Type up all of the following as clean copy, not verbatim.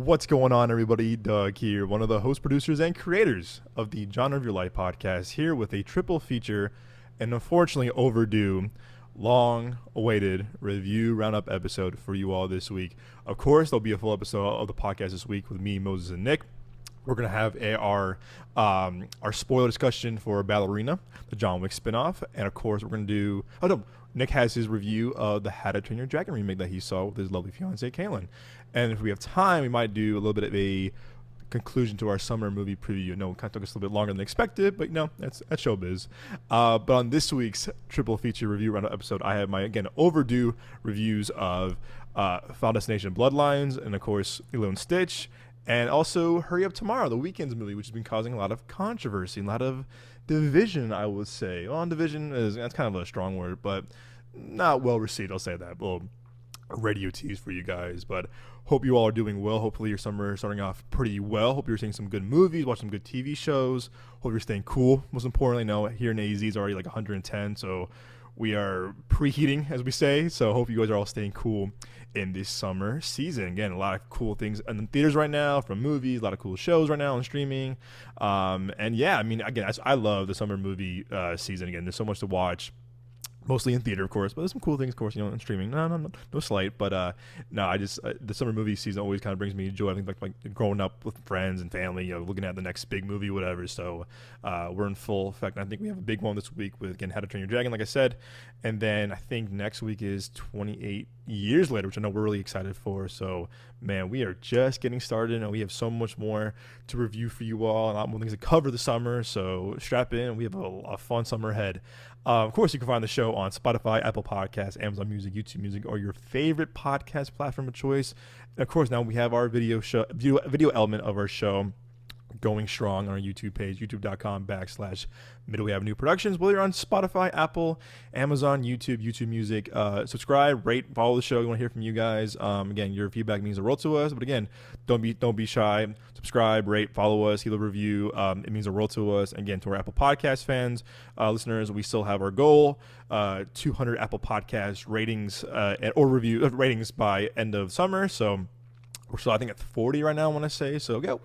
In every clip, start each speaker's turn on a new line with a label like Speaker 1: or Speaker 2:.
Speaker 1: What's going on, everybody? Doug here, one of the host, producers, and creators of the Genre of Your Life podcast, here with a triple feature and unfortunately overdue, long-awaited review roundup episode for you all this week. Of course, there'll be a full episode of the podcast this week with me, Moses, and Nick. We're going to have our spoiler discussion for Ballerina, the John Wick spinoff. And, of course, we're going to do... Oh, no. Nick has his review of the How to Train Your Dragon remake that he saw with his lovely fiancée, Kaylin. And if we have time, we might do a little bit of a conclusion to our summer movie preview. No, it kind of took us a little bit longer than expected, but, that's showbiz. But on this week's triple feature review roundup episode, I have my, again, overdue reviews of Final Destination Bloodlines and, of course, Lilo Stitch. And also Hurry Up Tomorrow, the Weeknd's movie, which has been causing a lot of controversy, a lot of division, I would say. Well, that's kind of a strong word, but not well received, I'll say that. Well, radio tease for you guys, but hope you all are doing well. Hopefully your summer is starting off pretty well. Hope you're seeing some good movies, watching some good TV shows. Hope you're staying cool. Most importantly, here in AZ it's already like 110, so we are preheating, as we say. So hope you guys are all staying cool in this summer season. Again, a lot of cool things in the theaters right now, from movies, a lot of cool shows right now on streaming. And yeah, again, I love the summer movie season. Again, there's so much to watch. Mostly in theater, of course, but there's some cool things, of course, in streaming. No slight, but no, the summer movie season always kind of brings me joy. I think like growing up with friends and family, looking at the next big movie, whatever. So we're in full effect. And I think we have a big one this week with, again, How to Train Your Dragon, like I said. And then I think next week is 28 Years Later, which I know we're really excited for. So, man, we are just getting started, and we have so much more to review for you all, and a lot more things to cover the summer. So strap in. We have a fun summer ahead. Of course, you can find the show on Spotify, Apple Podcasts, Amazon Music, YouTube Music, or your favorite podcast platform of choice. And of course, now we have our video element of our show going strong on our YouTube page, youtube.com/Midway Avenue Productions. Whether you're on Spotify, Apple, Amazon, YouTube Music, subscribe, rate, follow the show. We want to hear from you guys. Again, your feedback means the world to us. But again, don't be shy. Subscribe, rate, follow us, leave a review. It means the world to us. And again, to our Apple Podcast fans, listeners, we still have our goal: 200 Apple Podcast ratings or review ratings by end of summer. So we're still, I think, at 40 right now, I want to say. So, we got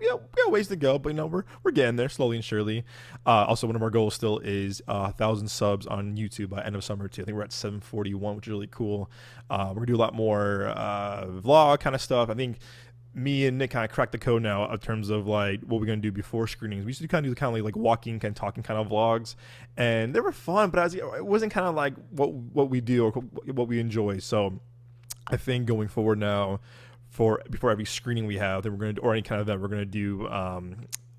Speaker 1: ways to go, but, we're getting there slowly and surely. Also, one of our goals still is 1,000 subs on YouTube by end of summer, too. I think we're at 741, which is really cool. We're going to do a lot more vlog kind of stuff. I think me and Nick kind of cracked the code now in terms of, like, what we're going to do before screenings. We used to kind of do like walking and talking kind of vlogs, and they were fun, but it wasn't kind of like what we do or what we enjoy. So, I think going forward now, before every screening we have, then we're going to, or any kind of event, we're going to do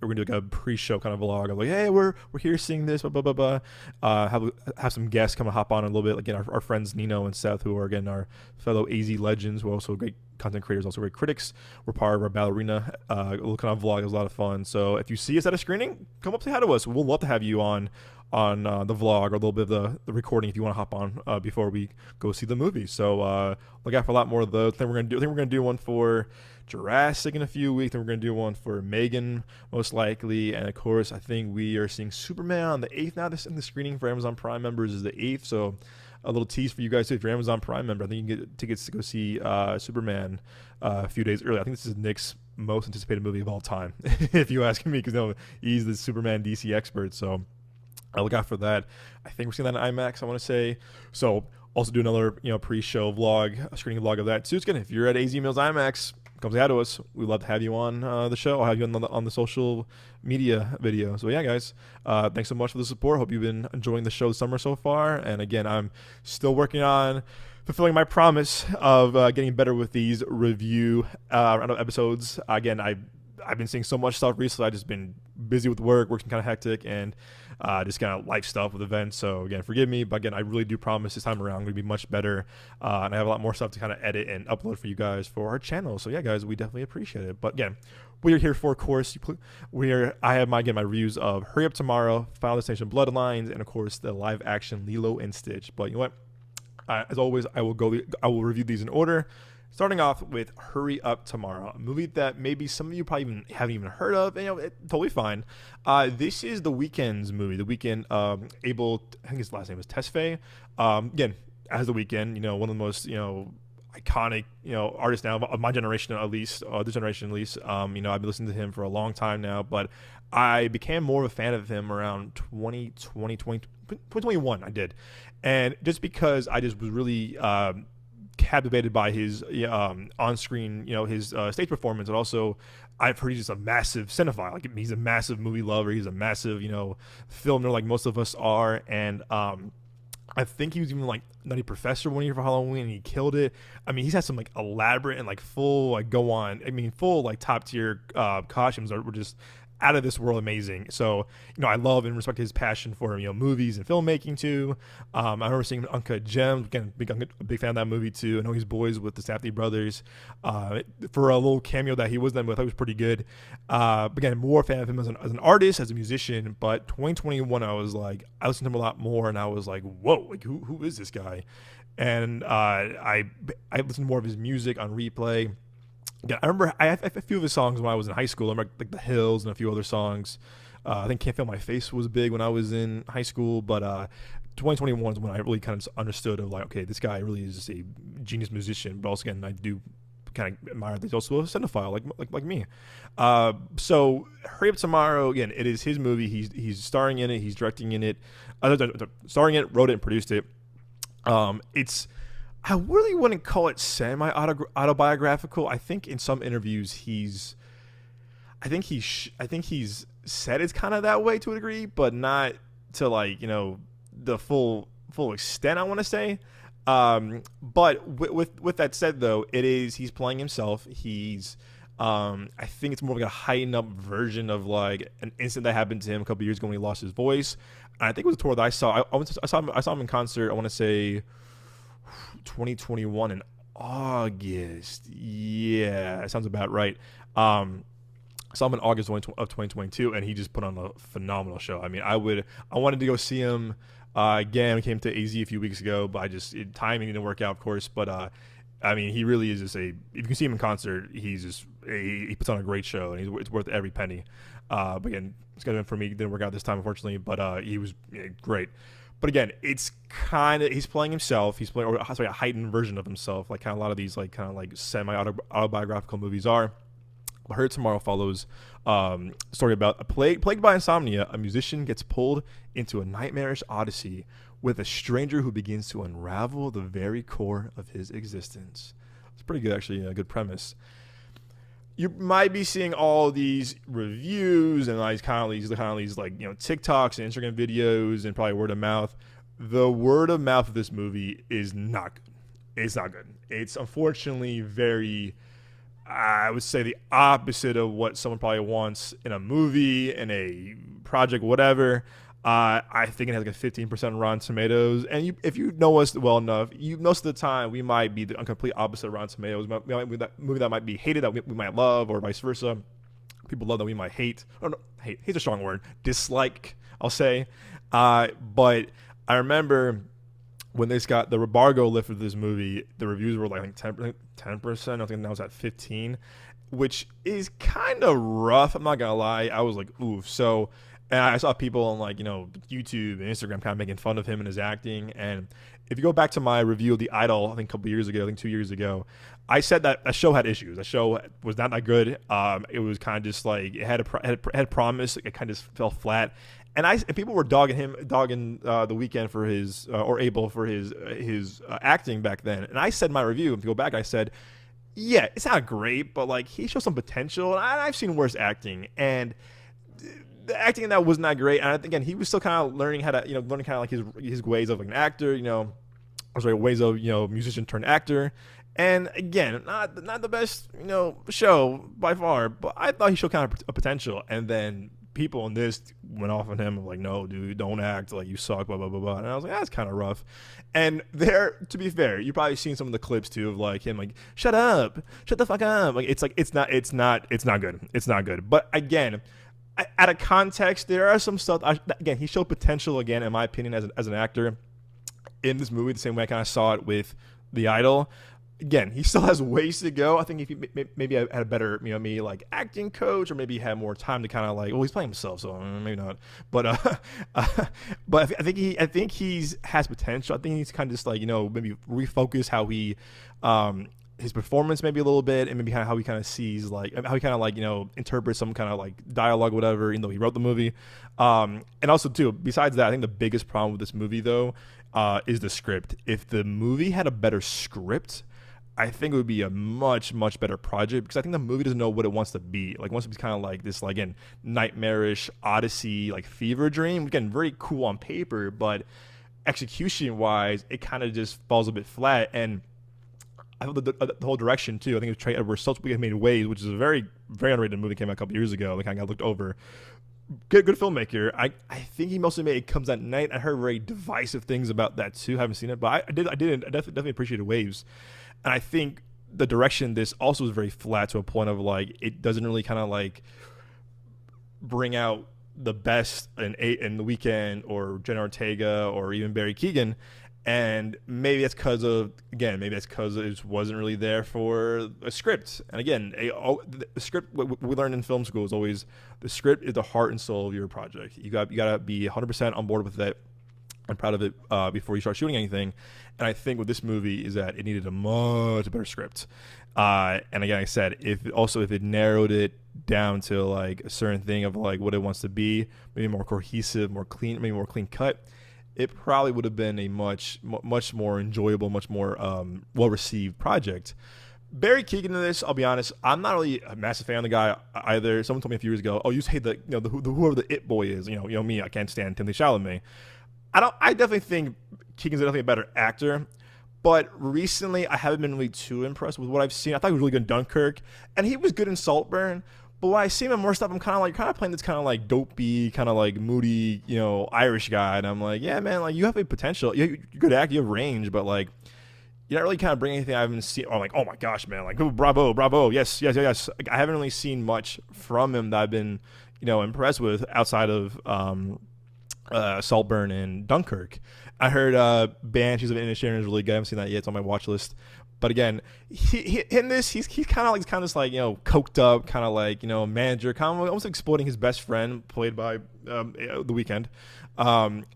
Speaker 1: like a pre-show kind of vlog of like, hey, we're here seeing this, blah blah blah blah. Have some guests come and hop on a little bit. Again, our friends Nino and Seth, who are again our fellow AZ legends, who are also great content creators, also great critics. We're part of our Ballerina little kind of vlog. It was a lot of fun. So if you see us at a screening, come up say hi to us. We'll love to have you on the vlog or a little bit of the recording if you want to hop on before we go see the movie. So look out for a lot more of those. I think we're gonna do one for Jurassic in a few weeks. Then we're gonna do one for Megan most likely, and of course I think we are seeing Superman on the 8th now. This in the screening for Amazon Prime members is the 8th. So a little tease for you guys too. If you're an Amazon Prime member, I think you can get tickets to go see Superman a few days early. I think this is Nick's most anticipated movie of all time, if you ask me, because he's the Superman DC expert. So I'll look out for that. I think we're seeing that in IMAX, I want to say. So also do another pre-show vlog, a screening vlog of that too. Again, if you're at AZ Mills IMAX, come say hi to us. We'd love to have you on the show. I'll have you on the social media video. So yeah, guys, thanks so much for the support. Hope you've been enjoying the show this summer so far. And again, I'm still working on fulfilling my promise of getting better with these review roundup episodes. Again, I've been seeing so much stuff recently. I've just been busy with work's been kind of hectic, and just kind of life stuff with events. So again, forgive me, but again, I really do promise this time around I'm going to be much better, and I have a lot more stuff to kind of edit and upload for you guys for our channel. So yeah, guys, we definitely appreciate it. But again, we are here for, of course, I have my reviews of Hurry Up Tomorrow, Final Destination Bloodlines, and of course the live action Lilo and Stitch. But you know what? As always, I will review these in order. Starting off with Hurry Up Tomorrow, a movie that maybe some of you probably haven't even heard of, and it's totally fine. This is the Weeknd's movie. The Weeknd, I think his last name is Tesfaye. Again, as the Weeknd, one of the most, iconic, artist now of my generation at least, this generation at least. I've been listening to him for a long time now, but I became more of a fan of him around 2021. I did, and just because I just was really captivated by his on-screen, his stage performance, and also I've heard he's just a massive cinephile. Like, he's a massive movie lover. He's a massive, film nerd, like most of us are, and I think he was even like Nutty Professor one year for Halloween, and he killed it. I mean, he's had some like elaborate and like full full like top tier costumes that were just out of this world amazing. So, I love and respect his passion for, movies and filmmaking too. I remember seeing Uncut Gems. Again, a big fan of that movie too. I know he's boys with the Safdie brothers. For a little cameo that he was then with, I thought was pretty good. Again, more fan of him as an artist, as a musician. But 2021, I listened to him a lot more, and I was like, whoa, like who is this guy? And I listened to more of his music on replay. Yeah, I remember I have a few of his songs when I was in high school. I remember like The Hills and a few other songs. I think Can't Feel My Face was big when I was in high school, but 2021 is when I really kind of understood of like, okay, this guy really is just a genius musician, but also, again, I do kind of admire that he's also a cinephile like me. So Hurry Up Tomorrow, again, it is his movie. He's starring in it. He's directing in it. Starring in it, wrote it, and produced it. I really wouldn't call it semi-autobiographical. I think in some interviews he's said it's kind of that way to a degree, but not to like, the full extent, I want to say. But with that said, though, he's playing himself. I think it's more like a heightened up version of like an incident that happened to him a couple years ago when he lost his voice. And I think it was a tour that I saw. I saw him in concert. I want to say 2021 in August. Yeah, that sounds about right. I saw him in August of 2022, and he just put on a phenomenal show. I mean, I wanted to go see him again. We came to AZ a few weeks ago, but timing didn't work out, of course. But I mean, he really is just if you can see him in concert, he puts on a great show, and it's worth every penny. But again, it's got to be for me. It didn't work out this time, unfortunately, but he was great. But again, it's kind of, he's playing himself. He's playing, a heightened version of himself, like kind of a lot of these like kind of like semi-autobiographical movies are. But Hurry Up Tomorrow follows a story about a plagued by insomnia, a musician gets pulled into a nightmarish odyssey with a stranger who begins to unravel the very core of his existence. It's pretty good, actually, a good premise. You might be seeing all these reviews and like kind of these like TikToks and Instagram videos and probably word of mouth. The word of mouth of this movie is not good. It's not good. It's unfortunately very, I would say, the opposite of what someone probably wants in a movie, in a project, whatever. I think it has like a 15% Rotten Tomatoes, and if you know us well enough, most of the time we might be the complete opposite of Rotten Tomatoes. We might be that movie that might be hated that we might love, or vice versa. People love that we might hate. Or no, hate's a strong word. Dislike, I'll say. But I remember when this got the embargo lifted for this movie, the reviews were like 10%. I think that was at 15%, which is kind of rough. I'm not gonna lie. I was like, oof. So. And I saw people on like, YouTube and Instagram kind of making fun of him and his acting. And if you go back to my review of The Idol, I think a couple years ago, I think 2 years ago, I said that a show had issues. A show was not that good. It was kind of just like, it had promise. It kind of fell flat. And people were dogging The Weeknd for his, or Abel for his acting back then. And I said in my review, if you go back, I said, yeah, it's not great, but like he shows some potential. And I've seen worse acting. And the acting in that was not great, and again, he was still kind of learning how to, learning kind of like his ways of like an actor, ways of musician turned actor, and again, not the best show by far, but I thought he showed kind of a potential, and then people on this went off on him of like, no, dude, don't act like you suck, blah blah blah blah, and I was like, that's kind of rough. And there, to be fair, you've probably seen some of the clips too of like him like, shut the fuck up, like it's not good, but again. Out of context, there are some stuff. Again, he showed potential again, in my opinion, as an actor in this movie. The same way I kind of saw it with The Idol. again, he still has ways to go. I think if he maybe had a better, me like acting coach, or maybe he had more time to kind of like, well, he's playing himself, so maybe not. But but I think he's has potential. I think he's kind of just like, maybe refocus how he his performance maybe a little bit, and maybe how he kind of sees, like how he kind of like interprets some kind of like dialogue, whatever. Even though he wrote the movie, and also too, besides that, I think the biggest problem with this movie though is the script. If the movie had a better script, I think it would be a much, much better project, because I think the movie doesn't know what it wants to be. Like, it wants to be kind of like this, like, again, nightmarish odyssey, like fever dream. Again, very cool on paper, but execution-wise, it kind of just falls a bit flat. And I thought the whole direction, too. I think it was Trey Edward We Made Waves, which is a very, very underrated movie that came out a couple years ago. Like, I got looked over. Good filmmaker. I think he mostly made It Comes at Night. I heard very divisive things about that, too. I haven't seen it, but I definitely appreciated Waves. And I think the direction this also is very flat, to a point of like, it doesn't really kind of like bring out the best in The Weeknd or Jenna Ortega or even Barry Keoghan. And maybe that's because it wasn't really there for a script. And again, the script, what we learned in film school is always the script is the heart and soul of your project. You got to be 100% on board with that. I'm proud of it before you start shooting anything. And I think with this movie is that it needed a much better script. And again, I said, if it narrowed it down to like a certain thing of like what it wants to be, maybe more cohesive, more clean, maybe more clean cut, it probably would have been a much more enjoyable, much more well-received project. Barry Keoghan in this, I'll be honest, I'm not really a massive fan of the guy either. Someone told me a few years ago, "Oh, you just hate whoever the it boy is." Me, I can't stand Timothée Chalamet. I definitely think Keegan's definitely a better actor, but recently I haven't been really too impressed with what I've seen. I thought he was really good in Dunkirk, and he was good in Saltburn. But when I see him in more stuff, I'm kind of playing this kind of like dopey, kind of like moody, Irish guy, and I'm like, yeah, man, like you have a potential, you're good actor, you have range, but like you're not really kind of bringing anything I haven't seen. I'm like, oh my gosh, man, like, oh, bravo, yes. Like, I haven't really seen much from him that I've been, impressed with outside of Saltburn and Dunkirk. I heard Banshees of Inisherin is really good. I haven't seen that yet. It's on my watch list. But again, he in this, he's kind of like coked up, kind of like manager, kind of almost exploiting his best friend, played by The Weeknd,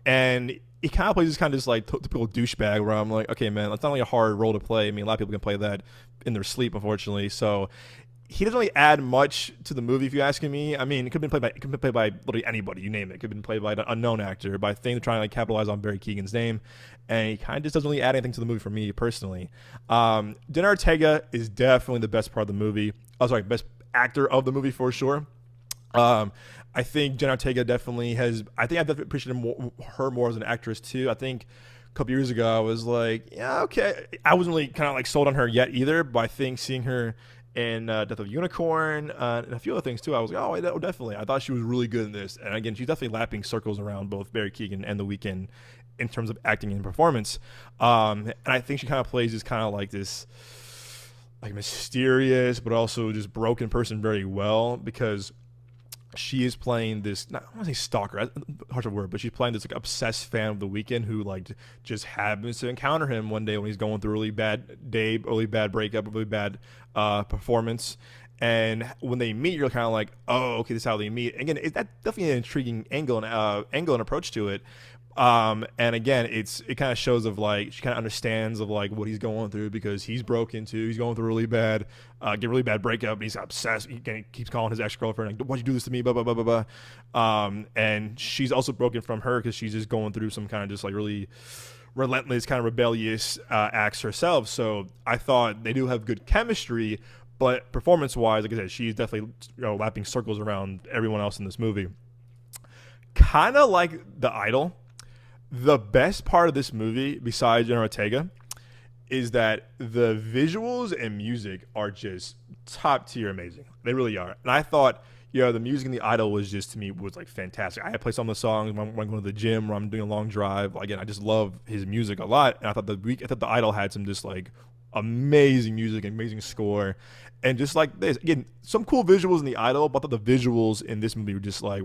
Speaker 1: and he kind of plays this kind of just like typical douchebag. Where I'm like, okay, man, that's not really a hard role to play. I mean, a lot of people can play that in their sleep, unfortunately. So he doesn't really add much to the movie, if you're asking me. I mean, it could have been played by literally anybody, you name it. It could have been played by an unknown actor, but I think they're trying to like capitalize on Barry Keoghan's name, and he kind of just doesn't really add anything to the movie for me personally. Jenna Ortega is definitely the best part of the movie. Best actor of the movie for sure. I think Jenna Ortega definitely has. I definitely appreciated her more as an actress too. I think a couple years ago I was like, yeah, okay. I wasn't really kind of like sold on her yet either, but I think seeing her in Death of a Unicorn and a few other things too, I was like, oh, definitely. I thought she was really good in this. And again, she's definitely lapping circles around both Barry Keoghan and The Weeknd in terms of acting and performance. And I think she kind of plays this kind of like this like mysterious but also just broken person very well, because she is playing this, not, I want to say stalker, harsh word, but she's playing this like obsessed fan of The Weeknd who like just happens to encounter him one day when he's going through a really bad day, really bad breakup, really bad performance. And when they meet, you're kind of like, oh, okay, this is how they meet. Again, that's definitely an intriguing angle and approach to it. And again, it kind of shows of like she kind of understands of like what he's going through, because he's broken too. He's going through really bad breakup, and he's obsessed. He keeps calling his ex-girlfriend like, "Why'd you do this to me?" Blah blah blah blah blah. And she's also broken from her because she's just going through some kind of just like really relentless, kind of rebellious acts herself. So I thought they do have good chemistry, but performance-wise, like I said, she's definitely lapping circles around everyone else in this movie. Kind of like The Idol. The best part of this movie, besides Jenna Ortega, is that the visuals and music are just top tier amazing. They really are. And I thought, the music in The Idol was just, to me, was like fantastic. I play some of the songs when I'm going to the gym, when I'm doing a long drive. Again, I just love his music a lot. And I thought The Idol had some just like amazing music, amazing score, and just like this, again, some cool visuals in The Idol, but I thought the visuals in this movie were just like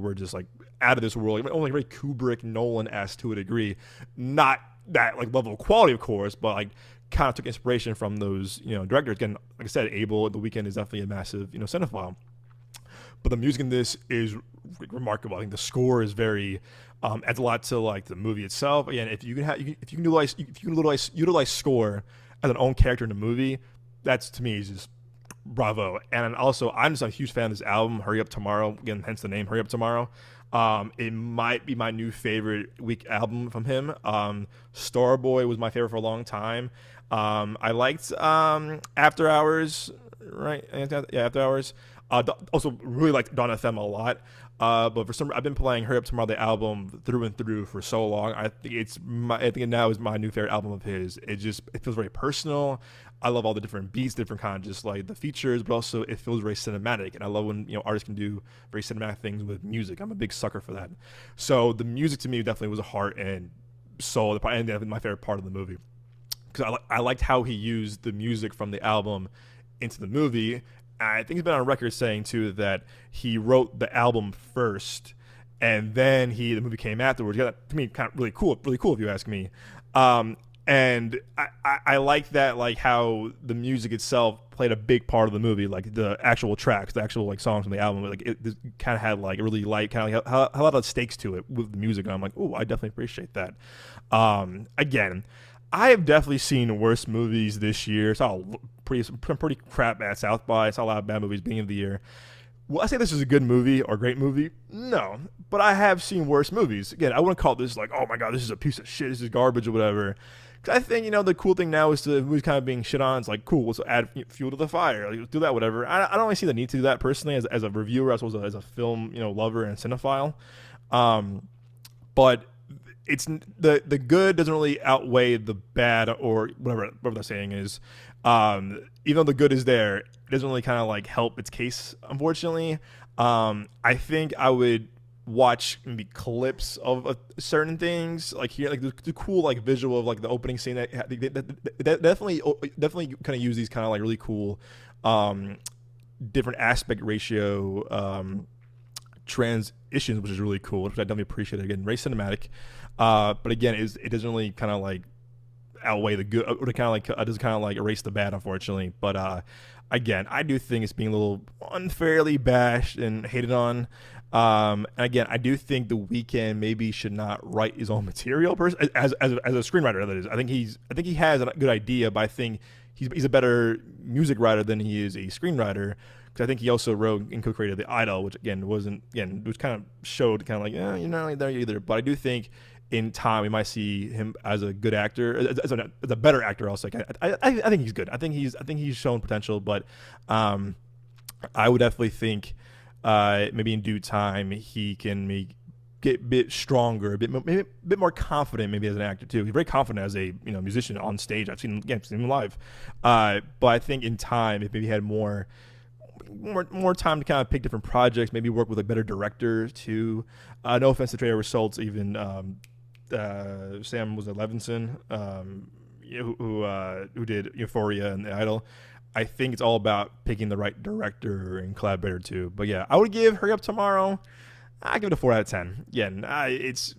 Speaker 1: out of this world. Only very Kubrick, Nolan-esque to a degree, not that like level of quality, of course, but like kind of took inspiration from those, directors. Again, like I said, Abel, The Weeknd is definitely a massive, cinephile. But the music in this is remarkable. I think the score is very adds a lot to like the movie itself. Again, if you can utilize score as an own character in the movie, that's to me is just bravo. And also, I'm just a huge fan of this album, Hurry Up Tomorrow. Again, hence the name, Hurry Up Tomorrow. It might be my new favorite week album from him. Starboy was my favorite for a long time. I liked After Hours, right? Yeah, After Hours. Also, really liked Dawn FM a lot. But for some, I've been playing Hurry Up Tomorrow, the album, through and through for so long. I think it now is my new favorite album of his. It feels very personal. I love all the different beats, different kind of just like the features, but also it feels very cinematic. And I love when artists can do very cinematic things with music. I'm a big sucker for that. So the music to me definitely was a heart and soul, and definitely my favorite part of the movie, because I liked how he used the music from the album into the movie. I think he's been on record saying too that he wrote the album first, and then the movie came afterwards. Yeah, that to me kind of really cool if you ask me. And I like that, like how the music itself played a big part of the movie, like the actual tracks, the actual like songs from the album. Like it kind of had like a really light, kind of like a lot of stakes to it with the music. And I'm like, oh, I definitely appreciate that. Again, I have definitely seen worse movies this year. Saw some pretty crap at South by. Saw a lot of bad movies beginning of the year. Will I say this is a good movie or a great movie? No. But I have seen worse movies. Again, I wouldn't call this like, oh my God, this is a piece of shit, this is garbage or whatever. Because I think, the cool thing now is the movie's kind of being shit on. It's like, cool, let's add fuel to the fire. Like, do that, whatever. I don't really see the need to do that personally as a reviewer, as well as a film, lover and cinephile. But it's the good doesn't really outweigh the bad, or whatever the saying is. Even though the good is there, it doesn't really kind of like help its case, unfortunately. I think I would watch maybe clips of certain things, like here, like the cool like visual of like the opening scene that definitely kind of use these kind of like really cool different aspect ratio transitions, which is really cool, which I definitely appreciate. Again, very cinematic, but again, it doesn't really kind of like outweigh the good, or kind of like it doesn't kind of like erase the bad, unfortunately. But again, I do think it's being a little unfairly bashed and hated on. And again, I do think The Weeknd maybe should not write his own material as a screenwriter. That is, I think he has a good idea, but I think he's a better music writer than he is a screenwriter. Because I think he also wrote and co-created The Idol, which which kind of showed kind of like, you're not really there either. But I do think in time we might see him as a good actor, as a better actor. Also, I think he's good. I think he's shown potential, but I would definitely think maybe in due time he can get a bit stronger, maybe a bit more confident, maybe as an actor too. He's very confident as a musician on stage. I've seen him live, but I think in time, if maybe he had more time to kind of pick different projects, maybe work with a better director too. No offense to Trailer Results, even Sam was Levinson, who did Euphoria and The Idol. I think it's all about picking the right director and collaborator too. But yeah, I would give Hurry Up Tomorrow, I give it a 4 out of 10. Again, it's,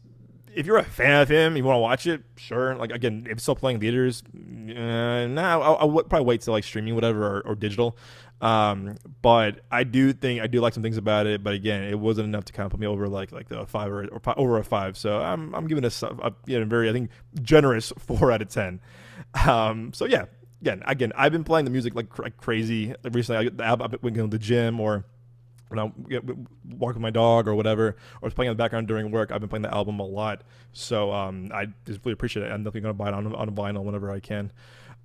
Speaker 1: if you're a fan of him, you want to watch it, sure. Like again, if it's still playing theaters, I would probably wait till like streaming, whatever, or digital. But I do like some things about it. But again, it wasn't enough to kind of put me over like the 5 or over a 5. So I'm giving it a very, I think, generous 4 out of 10. So yeah. Again, I've been playing the music like crazy recently. I've been going to the gym, or when I walk with my dog or whatever, or it's playing in the background during work. I've been playing the album a lot, so I just really appreciate it. I'm definitely going to buy it on a vinyl whenever I can.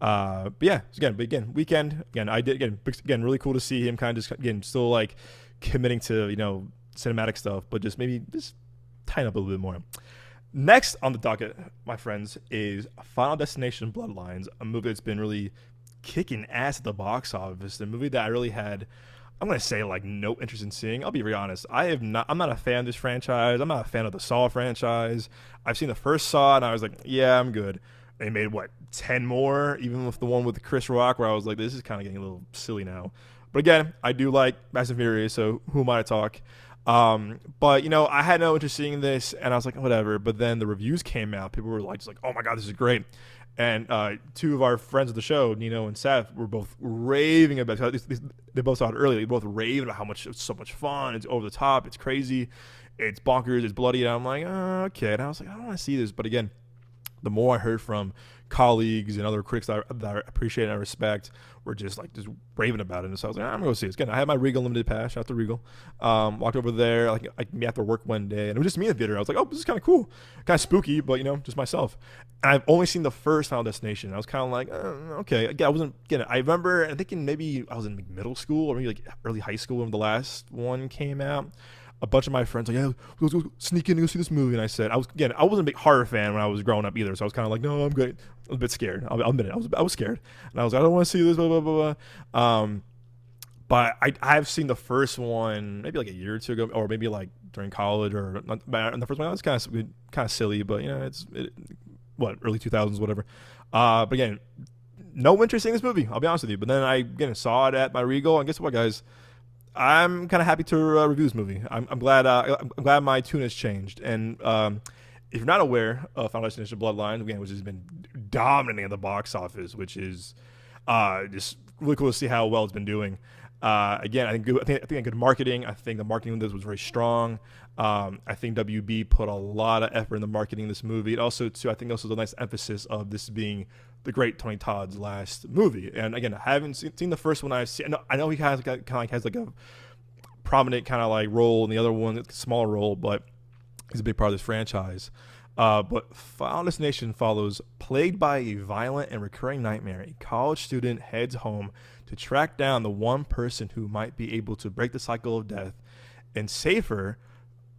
Speaker 1: But again, Weeknd. Again, really cool to see him kind of just still like committing to cinematic stuff, but just maybe just tighten up a little bit more. Next on the docket, my friends, is Final Destination Bloodlines, a movie that's been really kicking ass at the box office. A movie that I really had, I'm going to say, like, no interest in seeing. I'll be very honest. I'm not a fan of this franchise. I'm not a fan of the Saw franchise. I've seen the first Saw, and I was like, yeah, I'm good. They made, 10 more, even with the one with Chris Rock, where I was like, this is kind of getting a little silly now. But again, I do like Fast and Furious, so who am I to talk? But I had no interest in seeing this, and I was like, whatever. But then the reviews came out. People were like, oh my God, this is great. And two of our friends of the show, Nino and Seth, were both raving about it. They both saw it early. They both raving about how much it's so much fun. It's over the top. It's crazy. It's bonkers. It's bloody. And I'm like, okay. And I was like, I don't want to see this. But again, the more I heard from colleagues and other critics that I appreciate and I respect were just raving about it. And so I was like, I'm going to see it. Again, I had my Regal Limited Pass. Shout out to Regal. Walked over there like after work one day, and it was just me in the theater. I was like, oh, this is kind of cool. Kind of spooky, but, just myself. And I've only seen the first Final Destination. I was kind of like, okay. Again, I wasn't getting it. I remember, I'm thinking maybe I was in middle school or maybe like early high school when the last one came out. A bunch of my friends like, yeah, let's go sneak in and go see this movie. And I said, I wasn't a big horror fan when I was growing up either. So I was kind of like, no, I'm good. I was a bit scared. I'll admit it. I was scared. And I was like, I don't want to see this, blah, blah, blah, blah. But I've seen the first one maybe like a year or two ago, or maybe like during college or not. The first one was kind of silly, but early 2000s, whatever. But again, no interest in this movie. I'll be honest with you. But then I saw it at my Regal, and guess what, guys? I'm kind of happy to review this movie. I'm glad. I'm glad my tune has changed. And if you're not aware of Final Destination Bloodlines, again, which has been dominating at the box office, which is just really cool to see how well it's been doing. Again, I think good marketing. I think the marketing of this was very strong. I think WB put a lot of effort in the marketing of this movie. It also, too, I think also a nice emphasis of this being the great Tony Todd's last movie. And again, I haven't seen the first one. I know he has has like a prominent kind of like role in the other one, it's a smaller role, but he's a big part of this franchise. But Final Destination follows, plagued by a violent and recurring nightmare, a college student heads home to track down the one person who might be able to break the cycle of death and save her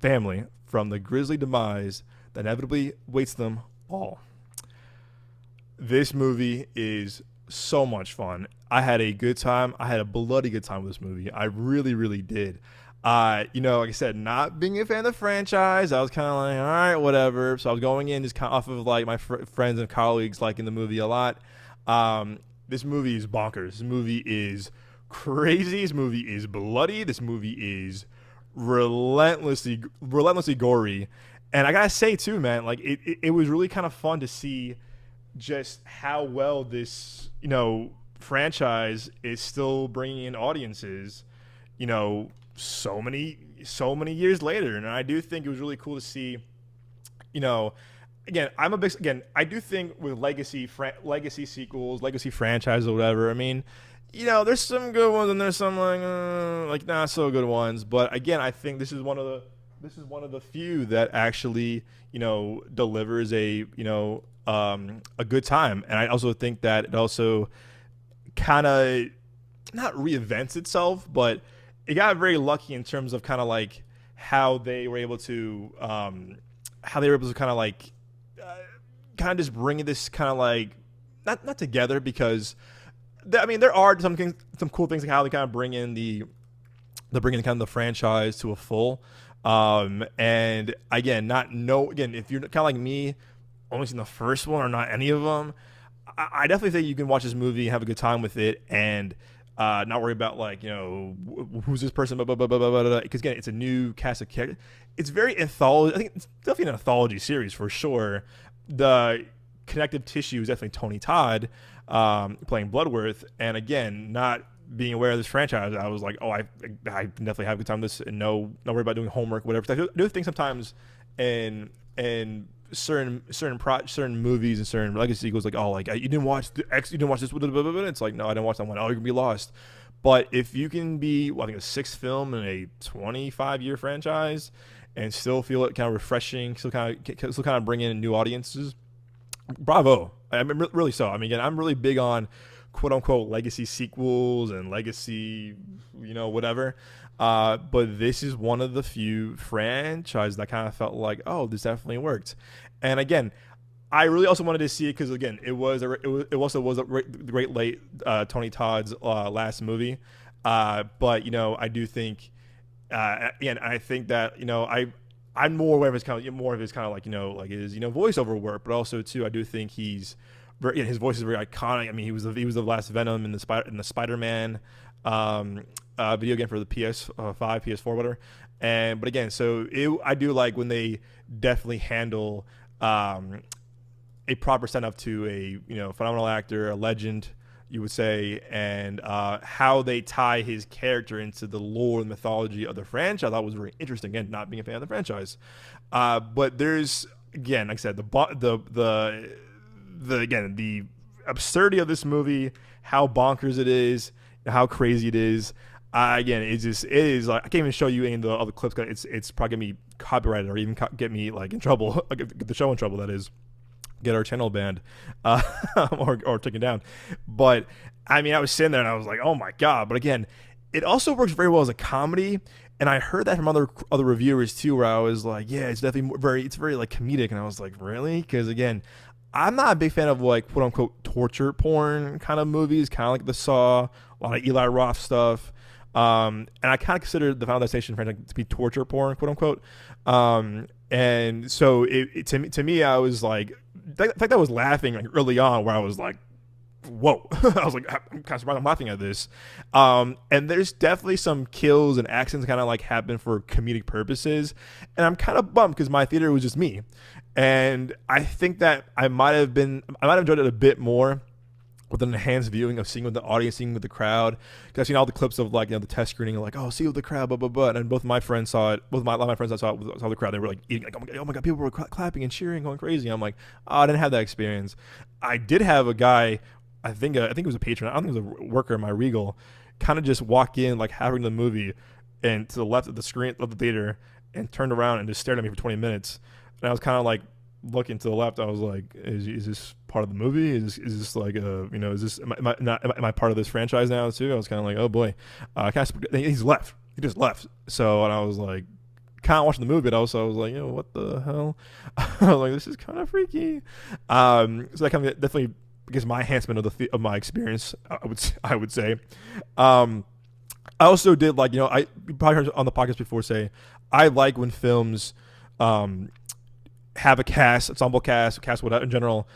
Speaker 1: family from the grisly demise that inevitably waits them all. This movie is so much fun. I had a good time. I had a bloody good time with this movie. I really, really did. Like I said, not being a fan of the franchise, I was kind of like, all right, whatever. So I was going in just kind of off of like my friends and colleagues liking the movie a lot. This movie is bonkers. This movie is crazy. This movie is bloody. This movie is relentlessly gory. And I gotta say too, man, like it was really kind of fun to see just how well this franchise is still bringing in audiences so many years later. And I do think it was really cool to see again, I do think with legacy sequels, legacy franchises or whatever, I mean, there's some good ones and there's some like not so good ones, but again, I think this is one of the few that actually delivers a good time. And I also think that it also kind of not reinvents itself, but it got very lucky in terms of kind of like how they were able to kind of like kind of just bring this kind of like not together, because there are some cool things like how they kind of bring in kind of the franchise to a full. And again, if you're kind of like me, only seen the first one or not any of them, I definitely think you can watch this movie and have a good time with it, and not worry about like who's this person, because again, it's a new cast of characters. It's very anthology. I think it's definitely an anthology series for sure. The connective tissue is definitely Tony Todd playing Bloodworth, and again, not being aware of this franchise, I was like, I definitely have a good time with this, and not worry about doing homework, whatever. I do think sometimes in certain movies and certain legacy sequels, like, you didn't watch this, it's like, no, I didn't watch that one. Oh, you're gonna be lost. But if you can be, I think, a sixth film in a 25-year franchise and still feel it kind of refreshing, still kind of bring in new audiences, bravo. I mean, really so. I mean, again, I'm really big on quote unquote legacy sequels and legacy, whatever. But this is one of the few franchises that kind of felt like, oh, this definitely worked. And again, I really also wanted to see it because again, it also was a great late Tony Todd's last movie. But I do think, again, I think that I'm more aware of his kind of like his voiceover work, but also too, I do think his voice is very iconic. I mean, he was the last Venom in the Spider-Man video game for the PS5, PS4, whatever. But again, so I do like when they definitely handle a proper send up to a phenomenal actor, a legend, you would say, and how they tie his character into the lore and mythology of the franchise, I thought was very interesting. Again, not being a fan of the franchise, but there's, again, like I said, the absurdity of this movie, how bonkers it is, how crazy it is. Again, it is like, I can't even show you any of the other clips. It's probably gonna be copyrighted or even get me like in trouble, get the show in trouble. That is, get our channel banned, or taken down. But I mean, I was sitting there and I was like, oh my god. But again, it also works very well as a comedy. And I heard that from other reviewers too, where I was like, yeah, it's definitely very like comedic. And I was like, really? Because again, I'm not a big fan of like quote unquote torture porn kind of movies, kind of like the Saw, a lot of Eli Roth stuff. And I kind of consider the Final Destination franchise to be torture porn, quote unquote. And so to me, I was like, in fact, I was laughing like early on, where I was like, whoa. I was like, I'm kind of surprised I'm laughing at this. And there's definitely some kills and actions kind of like happen for comedic purposes. And I'm kind of bummed because my theater was just me. And I think that I might have enjoyed it a bit more with an enhanced viewing of seeing with the audience, seeing with the crowd. Because I've seen all the clips of like, the test screening, like, oh, see with the crowd, blah, blah, blah. And both my friends saw it. A lot of my friends I saw the crowd. They were like eating, like, oh my God, people were clapping and cheering, going crazy. I'm like, oh, I didn't have that experience. I did have a guy, I think it was a patron, I don't think it was a worker in my Regal, kind of just walk in like having the movie and to the left of the screen of the theater and turned around and just stared at me for 20 minutes. And I was kind of like looking to the left. I was like, is this part of the movie? Is this like am I part of this franchise now too? I was kind of like, oh boy. He's left. He just left. So, and I was like, kind of watching the movie, but also I was like, what the hell? I was like, this is kind of freaky. So that kind of definitely gives my enhancement of my experience, I would say. I also did like, I probably heard on the podcast before say, I like when films have a cast, ensemble cast, whatever in general,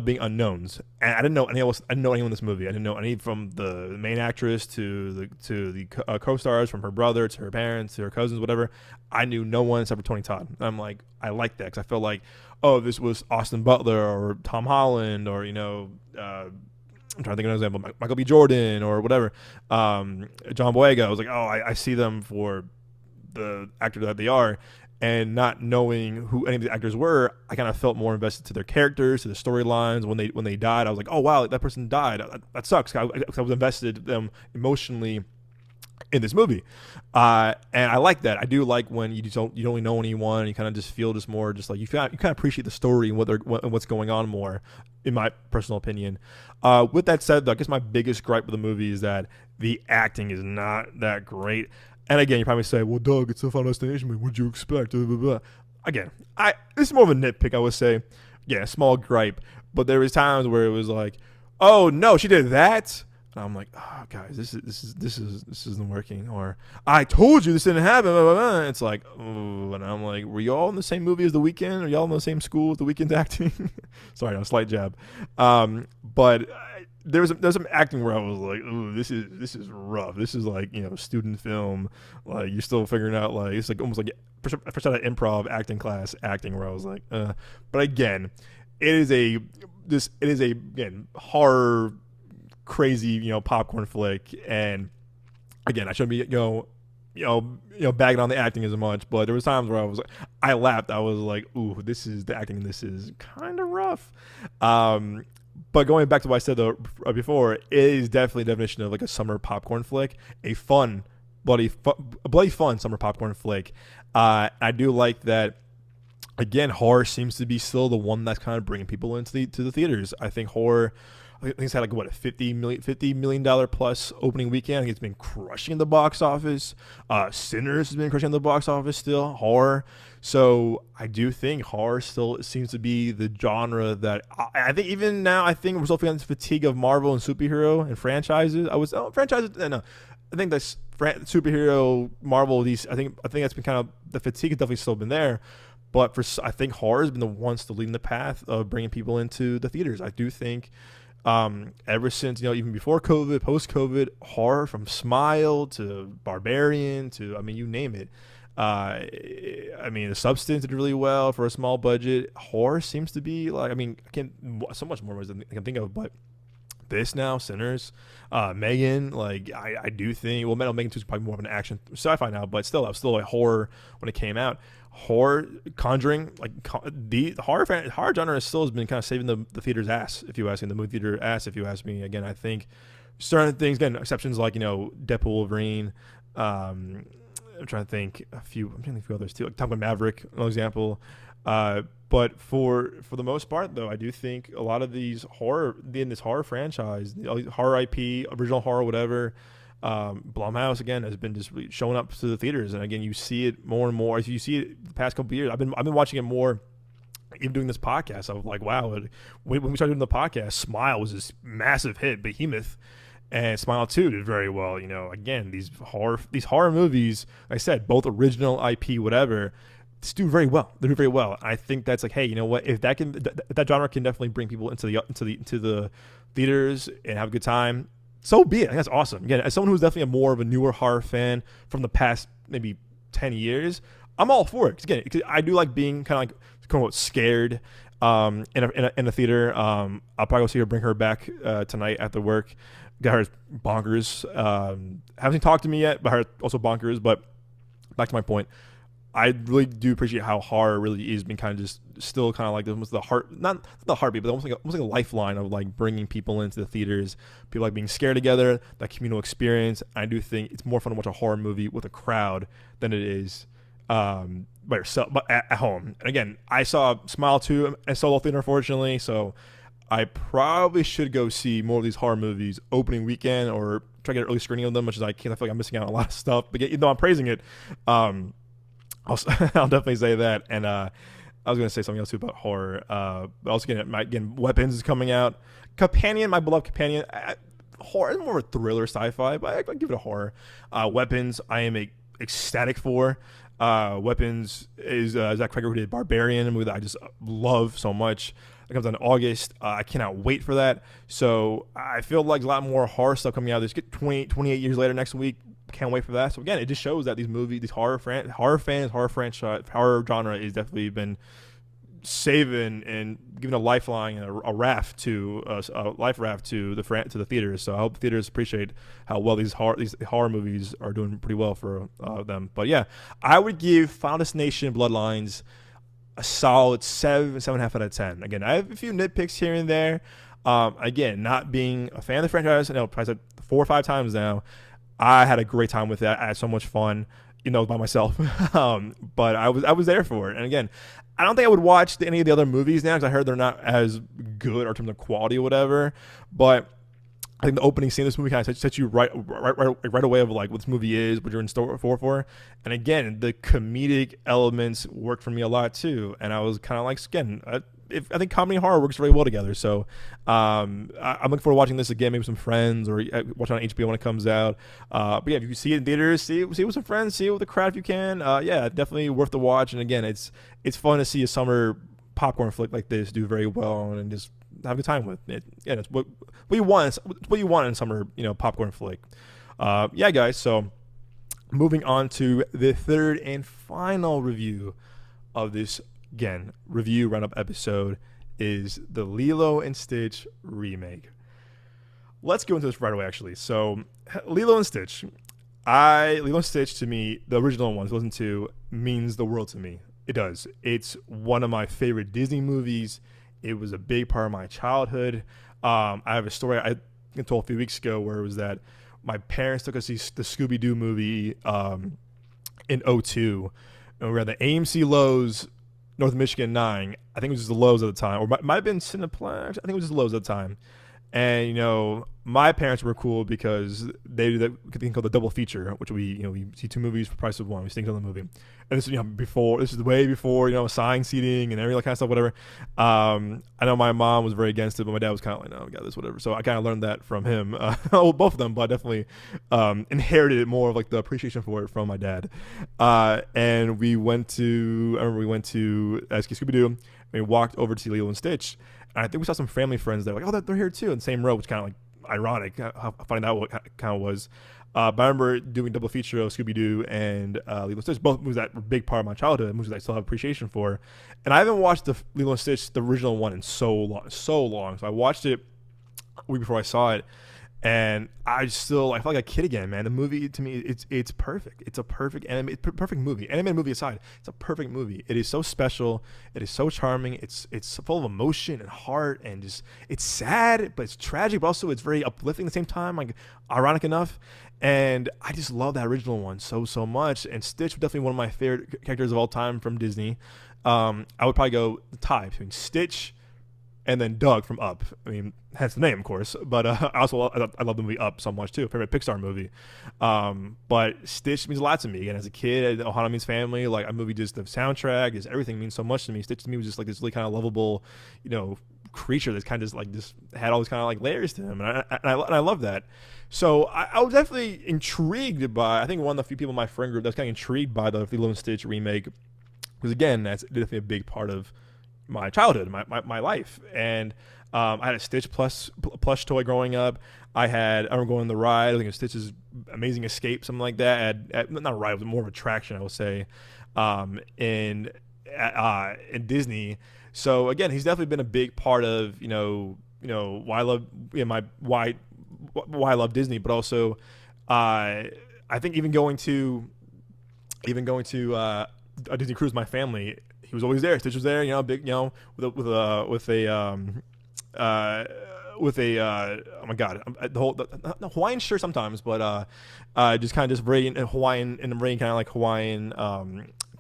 Speaker 1: being unknowns. And I didn't know anyone in this movie. I didn't know any, from the main actress to the co-stars, from her brother to her parents to her cousins, whatever. I knew no one except for Tony Todd. And I'm like, I like that, because I felt like, oh, this was Austin Butler or Tom Holland or I'm trying to think of an example, Michael B. Jordan or whatever, John Boyega. I was like, oh, I see them for the actor that they are. And not knowing who any of the actors were, I kind of felt more invested to their characters, to the storylines. When they died, I was like, oh wow, that person died. That sucks. I was invested them emotionally in this movie, and I like that. I do like when you don't really know anyone. You kind of just feel just more, just like you kind of appreciate the story and what's going on more, in my personal opinion. With that said, though, I guess my biggest gripe with the movie is that the acting is not that great. And again, you probably say, well, Doug, it's a Final Destination movie. What'd you expect? Blah, blah, blah. Again, this is more of a nitpick, I would say. Yeah, a small gripe. But there was times where it was like, oh no, she did that. And I'm like, oh guys, this isn't working. Or I told you this didn't happen. Blah, blah, blah. It's like, oh, and I'm like, were y'all in the same movie as The Weeknd? Are y'all in the same school as The Weeknd's acting? Sorry, no, slight jab. But there's some acting where I was like, ooh, this is rough. This is like, student film. Like, you're still figuring out, like, it's like almost like first out of improv acting class acting, where I was like, But again, it is a horror, crazy, popcorn flick. And again, I shouldn't be bagging on the acting as much, but there was times where I laughed. I was like, ooh, the acting in this is kind of rough. But going back to what I said before, it is definitely a definition of like a summer popcorn flick, a fun, bloody fun summer popcorn flick. I do like that. Again, horror seems to be still the one that's kind of bringing people into the theaters. I think horror, I think it's had like a $50 million plus opening weekend. I think it's been crushing the box office. Sinners has been crushing the box office still. Horror. So I do think horror still seems to be the genre that I think even now, I think we're still feeling this fatigue of Marvel and superhero and franchises. No. I think that's superhero, Marvel. I think that's been kind of, the fatigue has definitely still been there. But I think horror has been the ones to lead the path of bringing people into the theaters. I do think ever since, even before COVID, post-COVID, horror, from Smile to Barbarian to, you name it, I mean, The Substance did really well for a small budget. Horror seems to be like, I mean, I can't so much more than I can think of, but this now, Sinners, Megan, like I do think, well, Megan 2 is probably more of an action sci-fi now, but still, I was still like horror when it came out. Horror, Conjuring, like the horror genre still has been kind of saving the theater's ass, if you ask me, the movie theater ass, if you ask me. Again, I think certain things, again, exceptions like, Deadpool, Wolverine. I'm trying to think a few others too, like Top Gun Maverick, an example. But for the most part, though, I do think a lot of these in this horror franchise, horror IP, original horror, whatever, Blumhouse again has been just really showing up to the theaters, and again, you see it more and more. You see it the past couple of years. I've been watching it more. Even doing this podcast, I was like, wow. When we started doing the podcast, Smile was this massive hit, behemoth. And Smile 2 did very well. Again, these horror movies, like I said, both original IP, whatever, just do very well. They do very well. I think that's like, hey, you know what? If that genre can definitely bring people into the theaters and have a good time, so be it. I think that's awesome. Again, as someone who's definitely more of a newer horror fan from the past maybe 10 years, I'm all for it. Again, I do like being kind of like quote unquote scared in a theater. I'll probably go see her, bring her back tonight after work. Got her bonkers. Hasn't talked to me yet, but her also bonkers. But back to my point, I really do appreciate how horror really is being kind of just still kind of like almost the heart, not the heartbeat, but almost like a lifeline of like bringing people into the theaters. People like being scared together, that communal experience. I do think it's more fun to watch a horror movie with a crowd than it is by yourself, but at home. And again, I saw Smile 2 at solo theater, unfortunately, so I probably should go see more of these horror movies opening weekend or try to get an early screening of them, much as I can. I feel like I'm missing out on a lot of stuff. But even though I'm praising it, I'll definitely say that. And I was going to say something else too about horror. But also again, Weapons is coming out. Companion, my beloved Companion. Horror is more of a thriller sci-fi, but I give it a horror. Weapons, I am ecstatic for. Weapons is Zach Cregger, who did Barbarian, a movie that I just love so much. It comes out in August. I cannot wait for that. So I feel like there's a lot more horror stuff coming out. There's 28 years later next week. Can't wait for that. So again, it just shows that these movies, these horror fans, horror genre is definitely been saving and giving a lifeline and a raft to a life raft to the theaters. So I hope the theaters appreciate how well these horror movies are doing pretty well for them. But yeah, I would give Final Destination Bloodlines a solid 7.5 out of 10. Again, I have a few nitpicks here and there. Again, not being a fan of the franchise, I said 4 or 5 times now. I had a great time with that. I had so much fun, by myself. But I was there for it. And again, I don't think I would watch any of the other movies now because I heard they're not as good or in terms of quality or whatever. But I think the opening scene of this movie kind of sets you right away of like what this movie is, what you're in store for. And again, the comedic elements worked for me a lot too. And I was kind of like, again, I think comedy and horror works very well together. So I'm looking forward to watching this again, maybe with some friends, or watch it on HBO when it comes out. But yeah, if you see it in theaters, see it with some friends, see it with a crowd if you can. Yeah, definitely worth the watch. And again, it's fun to see a summer popcorn flick like this do very well and just have a good time with it. Yeah, that's what you want. What you want in summer, popcorn flick. Yeah, guys. So moving on to the third and final review of this review roundup episode is the Lilo and Stitch remake. Let's go into this right away. Actually, so Lilo and Stitch to me, the original one, 2002, means the world to me. It does. It's one of my favorite Disney movies. It was a big part of my childhood. I have a story I told a few weeks ago where it was that my parents took us to see the Scooby-Doo movie in '02, and we were at the AMC Lowe's, North Michigan 9. I think it was just the Lowe's at the time, or might have been Cineplex. I think it was just the Lowe's at the time. And my parents were cool because they do that thing called the double feature, which we see 2 movies for the price of 1. We think on the movie, and this is way before assigned seating and every kind of stuff, whatever. I know my mom was very against it, but my dad was kind of like, no, we got this, whatever. So I kind of learned that from him. Well, both of them, but I definitely inherited more of like the appreciation for it from my dad. And I remember we went to Scooby-Doo, and we walked over to see Lilo and Stitch. And I think we saw some family friends that were like, oh, they're here too, in the same row, which kind of like ironic how funny that kind of was. But I remember doing double feature of Scooby Doo and Lilo Stitch, both movies that were a big part of my childhood, movies that I still have appreciation for. And I haven't watched the Lilo and Stitch, the original one, in so long. So I watched it a week before I saw it, and I felt like a kid again, man. The movie, to me, it's perfect. It's a perfect perfect movie. Animated movie aside, it's a perfect movie. It is so special. It is so charming. It's full of emotion and heart, and just, it's sad, but it's tragic, but also it's very uplifting at the same time, like ironic enough. And I just love that original one so much. And Stitch was definitely one of my favorite characters of all time from Disney. I would probably go the tie between Stitch and then Doug from Up. I mean, hence the name, of course. But I love the movie Up so much too. Favorite Pixar movie. But Stitch means a lot to me. And as a kid, Ohana means family. Like, a movie, just the soundtrack, just everything means so much to me. Stitch to me was just like this really kind of lovable, creature that's kind of just had all these kind of like layers to him, and I love that. So I was definitely intrigued by. I think one of the few people in my friend group that's kind of intrigued by the Lilo and Stitch remake, because again, that's definitely a big part of my childhood, my life. And I had a Stitch plush toy growing up. I remember going on the ride. I think it was Stitch's Amazing Escape, something like that. Not a ride, it was more of a attraction, I would say, in Disney. So again, he's definitely been a big part of why I love why I love Disney, but also I think even going to a Disney cruise with my family, he was always there. Stitch was there, big, with a oh my god, the Hawaiian shirt sometimes, but just kind of just very Hawaiian, and very kind of like Hawaiian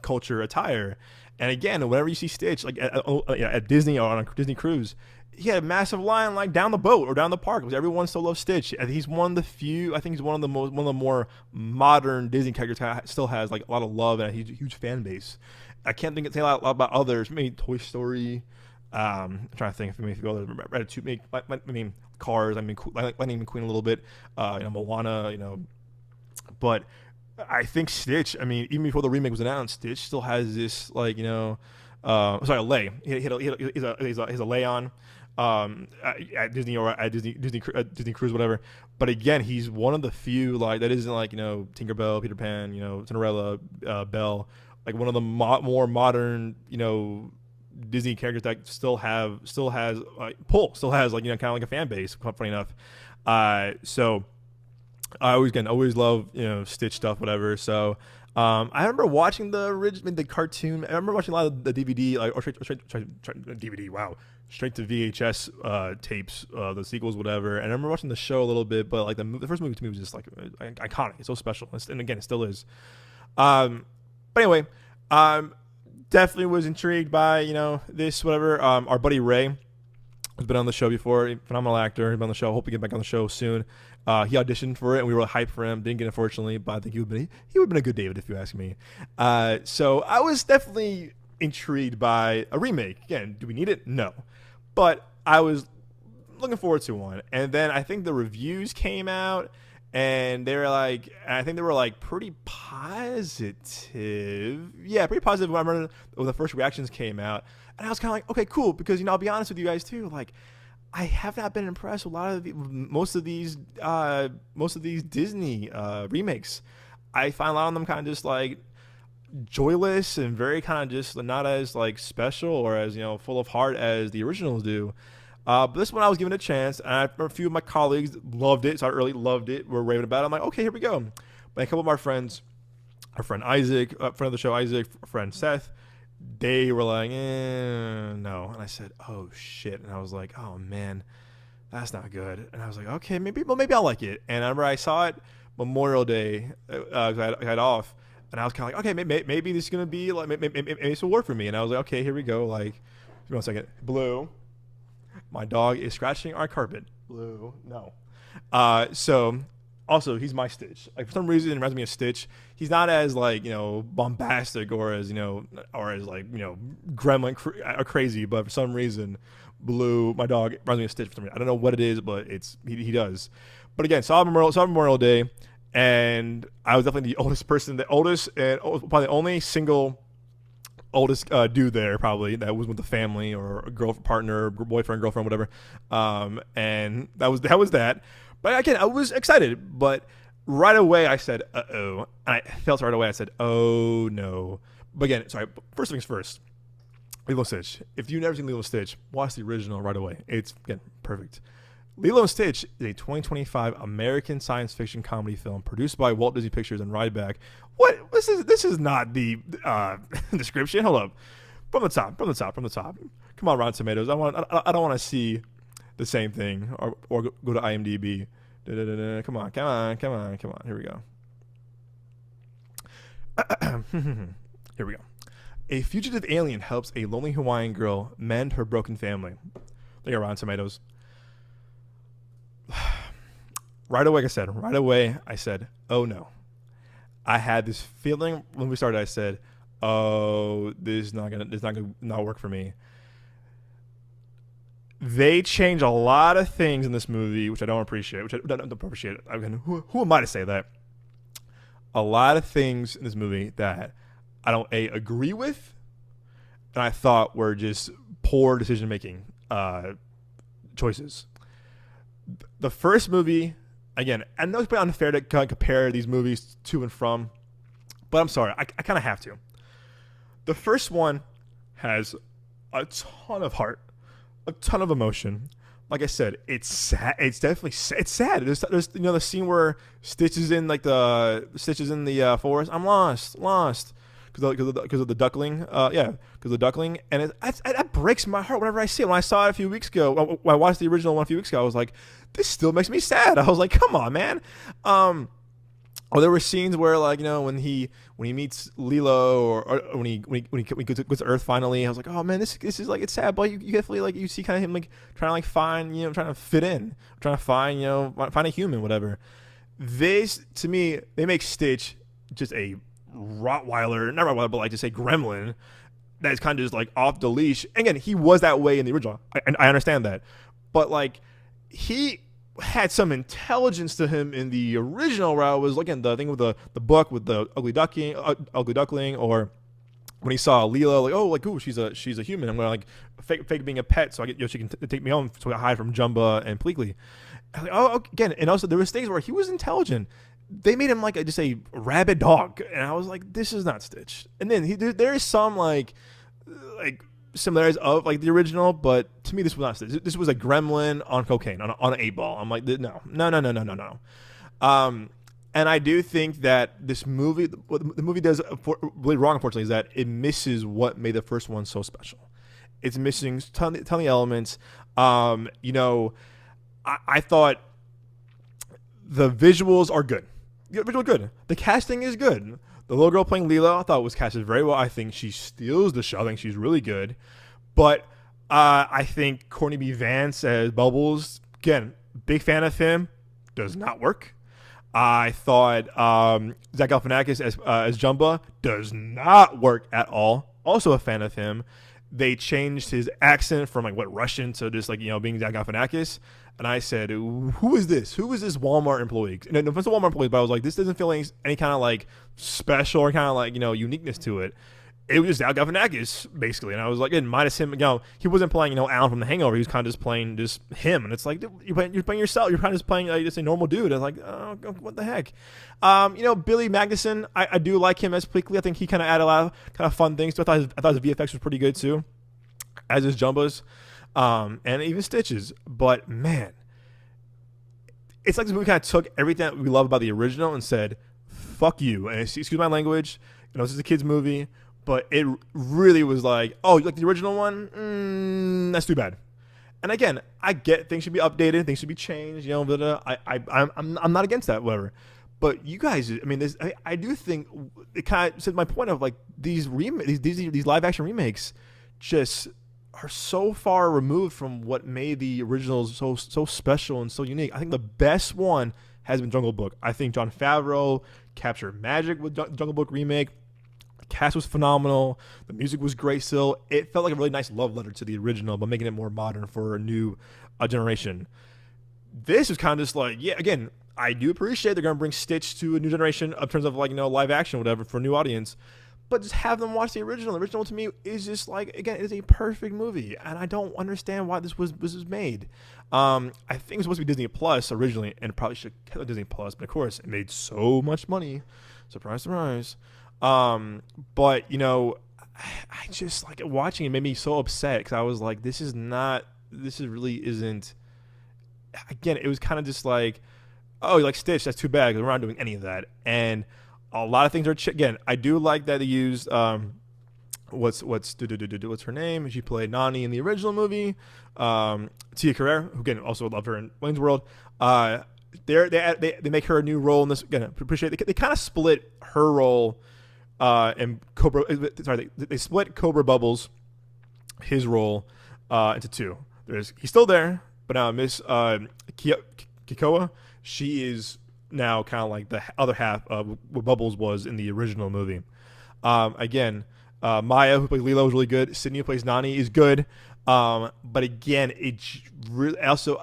Speaker 1: culture attire. And again, whenever you see Stitch, like at Disney or on a Disney cruise, he had a massive line like down the boat or down the park, because everyone still loves Stitch. He's one of the few. I think he's one of the more modern Disney characters that still has like a lot of love and a huge fan base. I can't say a lot about others. Maybe Toy Story. I'm trying to think if maybe others. Ratatouille. I mean, Cars. I mean, Lightning McQueen a little bit. Moana. But I think Stitch, I mean, even before the remake was announced, Stitch still has this, like, a lay. He's a lay on at Disney or at Disney Cruise, whatever. But again, he's one of the few, like, that isn't like, Tinkerbell, Peter Pan, Cinderella, Belle, like one of the more modern, Disney characters that still has like pull, still has like, kind of like a fan base, funny enough. So I always love Stitch stuff, whatever. So I remember watching the cartoon. I remember watching a lot of the DVD, like, or straight DVD. Wow, straight to VHS tapes, the sequels, whatever. And I remember watching the show a little bit, but like the first movie to me was just like iconic. It's so special, and again, it still is. But anyway, definitely was intrigued by this, whatever. Our buddy Ray has been on the show before, phenomenal actor. He's been on the show. Hope he get back on the show soon. He auditioned for it, and we were hyped for him. Didn't get it, unfortunately, but I think he would have been a good David, if you ask me. So I was definitely intrigued by a remake. Again, do we need it? No, but I was looking forward to one. And then I think the reviews came out, and they were like, pretty positive. Yeah, pretty positive. When I remember when the first reactions came out, and I was kind of like, okay, cool, because I'll be honest with you guys too, like, I have not been impressed with most of these Disney remakes. I find a lot of them kind of just like joyless and very kind of just not as like special or as full of heart as the originals do. But this one I was given a chance, and a few of my colleagues loved it, so I really loved it. We're raving about it. I'm like, okay, here we go. But a couple of our friends, our friend Isaac, friend of the show Isaac, friend Seth, they were like, no. And I said, oh shit. And I was like, oh man, that's not good. And I was like, okay, maybe I'll like it. And I remember I saw it Memorial Day, because I had off, and I was kind of like, okay, maybe this is gonna be like, maybe this will work for me. And I was like, okay, here we go. Like, give me 1 second. Blue, my dog is scratching our carpet. Blue, no. So also, he's my Stitch. Like, for some reason, it reminds me of Stitch. He's not as like bombastic or as like gremlin crazy, but for some reason, Blue, my dog, reminds me of Stitch for some reason. I don't know what it is, but he does. But again, saw Memorial Day, and I was definitely the oldest person, probably the only single oldest dude there, probably, that was with the family or a partner, boyfriend, girlfriend, whatever. And that was that. But again, I was excited, but right away I said, uh-oh. And I felt right away I said, oh, no. But again, sorry, first things first. Lilo Stitch. If you've never seen Lilo Stitch, watch the original right away. It's, again, perfect. Lilo Stitch is a 2025 American science fiction comedy film produced by Walt Disney Pictures and Ryback. What? This is not the description. Hold up. From the top. Come on, Rotten Tomatoes. I don't want to see the same thing or go to IMDb. Come on. Here we go. Here we go. A fugitive alien helps a lonely Hawaiian girl mend her broken family. They got Rotten Tomatoes. Right away, I said, oh no. I had this feeling when we started. I said, oh, this is not gonna work for me. They change a lot of things in this movie, which I don't appreciate. I mean, who am I to say that? A lot of things in this movie that I don't agree with, and I thought were just poor decision making choices. The first movie, again, I know it's pretty unfair to compare these movies to and from, but I'm sorry, I kind of have to. The first one has a ton of heart, a ton of emotion. Like I said, it's sad. It's definitely it's sad. There's the scene where Stitch is in the forest. I'm lost. Because of the duckling, because of the duckling, and that breaks my heart whenever I see it. When I saw it a few weeks ago, when I watched the original one a few weeks ago, I was like, this still makes me sad. I was like, come on, man. Or there were scenes where, like, when he meets Lilo, or when he goes to Earth finally, I was like, oh man, this is like, it's sad, but you definitely, like, you see kind of him like trying to like find, trying to fit in, trying to find a human, whatever. This, to me, they make Stitch just a Rottweiler, not Rottweiler, but like just a gremlin that is kind of just like off the leash. And again, he was that way in the original. I understand that, but like he had some intelligence to him in the original, where I was looking the thing with the book with the ugly duckling, or when he saw Lilo, like, oh, like, ooh, she's a human. I'm gonna like fake being a pet, so I get she can take me home, so I hide from Jumba and Pleakley. Like, oh, again, and also there was things where he was intelligent. They made him like just a rabid dog, and I was like, this is not Stitch. And then there is some like similarities of like the original, but to me this was not Stitch. This was a gremlin on cocaine on an 8-ball. I'm like, no. And I do think that this movie, what the movie does really wrong, unfortunately, is that it misses what made the first one so special. It's missing ton of elements. I thought the visuals are good. The visuals are good. The casting is good. The little girl playing Lilo, I thought was casted very well. I think she steals the show. I think she's really good. But I think Courtney B. Vance as Bubbles, again, big fan of him, does not work. I thought Zach Galifianakis as Jumba does not work at all. Also a fan of him. They changed his accent from like Russian to just like being Zach Galifianakis. And I said, who is this? Who is this Walmart employee? And no offense to Walmart employee, but I was like, this doesn't feel any kind of like special or kind of like uniqueness to it. It was just Zach Galifianakis basically, and I was like, minus him. He wasn't playing Alan from The Hangover. He was kind of just playing just him, and it's like you're playing yourself. You're kind of just playing just a normal dude. And like, oh, what the heck? Billy Magnuson, I do like him as Pleakley. I think he kind of added a lot of kind of fun things. So I thought his VFX was pretty good too, as his Jumba's. And even Stitches. But man, it's like this movie kind of took everything that we love about the original and said, fuck you. And excuse my language, this is a kid's movie, but it really was like, oh, you like the original one? That's too bad. And again, I get things should be updated, things should be changed, I'm not against that, whatever. But you guys, I do think it kind of said my point of like these live action remakes just are so far removed from what made the originals so special and so unique. I think the best one has been Jungle Book. I think Jon Favreau captured magic with Jungle Book remake. The cast was phenomenal. The music was great still. It felt like a really nice love letter to the original, but making it more modern for a new generation. This is kind of just like, yeah, again, I do appreciate they're going to bring Stitch to a new generation in terms of like, live action, whatever, for a new audience. but just have them watch the original. The original to me is just like, again, it is a perfect movie, and I don't understand why this was made. I think it was supposed to be Disney Plus originally, and it probably should have kept Disney Plus, but of course, it made so much money. Surprise, surprise. But you know, I just like watching it made me so upset because I was like, this really isn't. Again, it was kind of just like, oh, you like Stitch? That's too bad because we're not doing any of that. And a lot of things are again. I do like that they used what's her name? She played Nani in the original movie. Tia Carrere, who again also loved her in Wayne's World. They make her a new role in this. Again, appreciate they kind of split her role and Cobra. Sorry, they split Cobra Bubbles, his role, into two. He's still there, but now Miss Kikoa, she is now kind of like the other half of what Bubbles was in the original movie. Again, Maya, who plays Lilo, is really good. Sydney, who plays Nani, is good. But again, it really also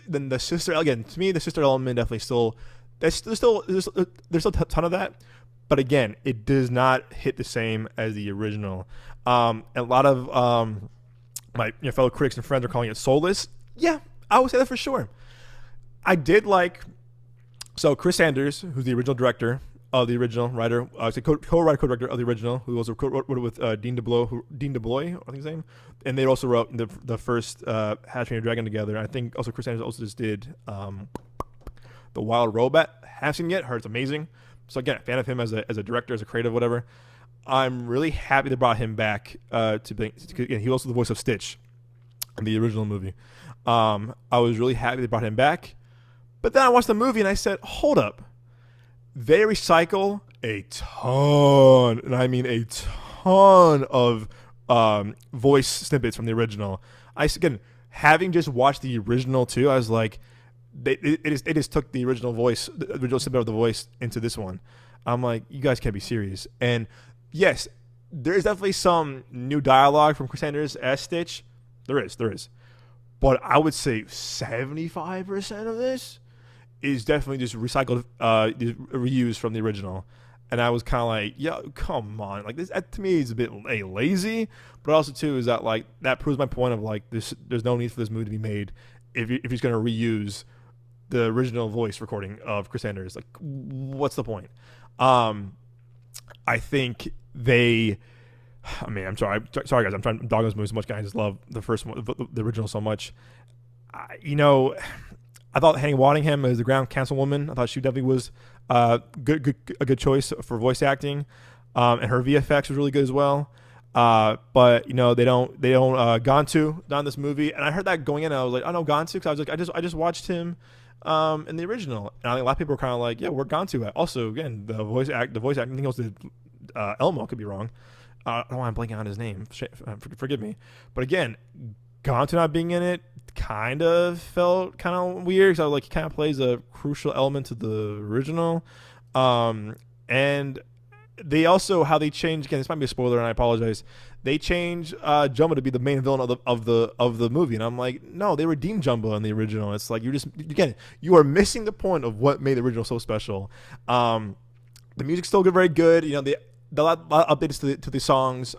Speaker 1: then the sister, again, to me the sister element definitely still there's still a ton of that, but again, it does not hit the same as the original. A lot of my fellow critics and friends are calling it soulless. Yeah, I would say that for sure. I did like, so Chris Sanders, who's the original director of the original writer, co-writer, co-director of the original, who also wrote it with Dean DeBlois, I think his name, and they also wrote the first How to Train Your Dragon together. I think also Chris Sanders also just did The Wild Robot. Haven't seen it yet. Heard it's amazing. So again, a fan of him as a director, as a creative, whatever. I'm really happy they brought him back again, he was also the voice of Stitch in the original movie. I was really happy they brought him back. But then I watched the movie and I said, hold up. They recycle a ton, and I mean a ton of voice snippets from the original. Again, having just watched the original too, I was like, they just took the original snippet of the voice into this one. I'm like, you guys can't be serious. And yes, there is definitely some new dialogue from Chris Sanders as Stitch. There is. But I would say 75% of this is definitely just recycled, reused from the original. And I was kind of like, yo, come on. Like, this, to me, is a bit lazy. But also, too, is that, like, that proves my point of, like, there's no need for this movie to be made if he's going to reuse the original voice recording of Chris Sanders. Like, what's the point? I think I'm sorry guys, I'm dogging this movie so much, guys. I just love the first one, the original so much. I thought Henny Waddingham as the Ground Councilwoman, I thought she definitely was a good choice for voice acting, and her VFX was really good as well. But they don't Gantu on this movie, and I heard that going in, and I was like, oh no, Gantu, because I was like, I just watched him in the original, and I think a lot of people were kind of like, yeah, where Gantu at? Also, again, the voice acting, I think it was Elmo, could be wrong. I don't know why I'm blanking on his name. Forgive me. But again, Gantu not being in it kind of felt kind of weird because I was like, he kind of plays a crucial element to the original. And they also, how they changed, again, this might be a spoiler and I apologize, they changed Jumbo to be the main villain of the movie, and I'm like, no, they redeemed Jumbo in the original. It's like, you are missing the point of what made the original so special. The music's still very good. The lot of updates to the songs.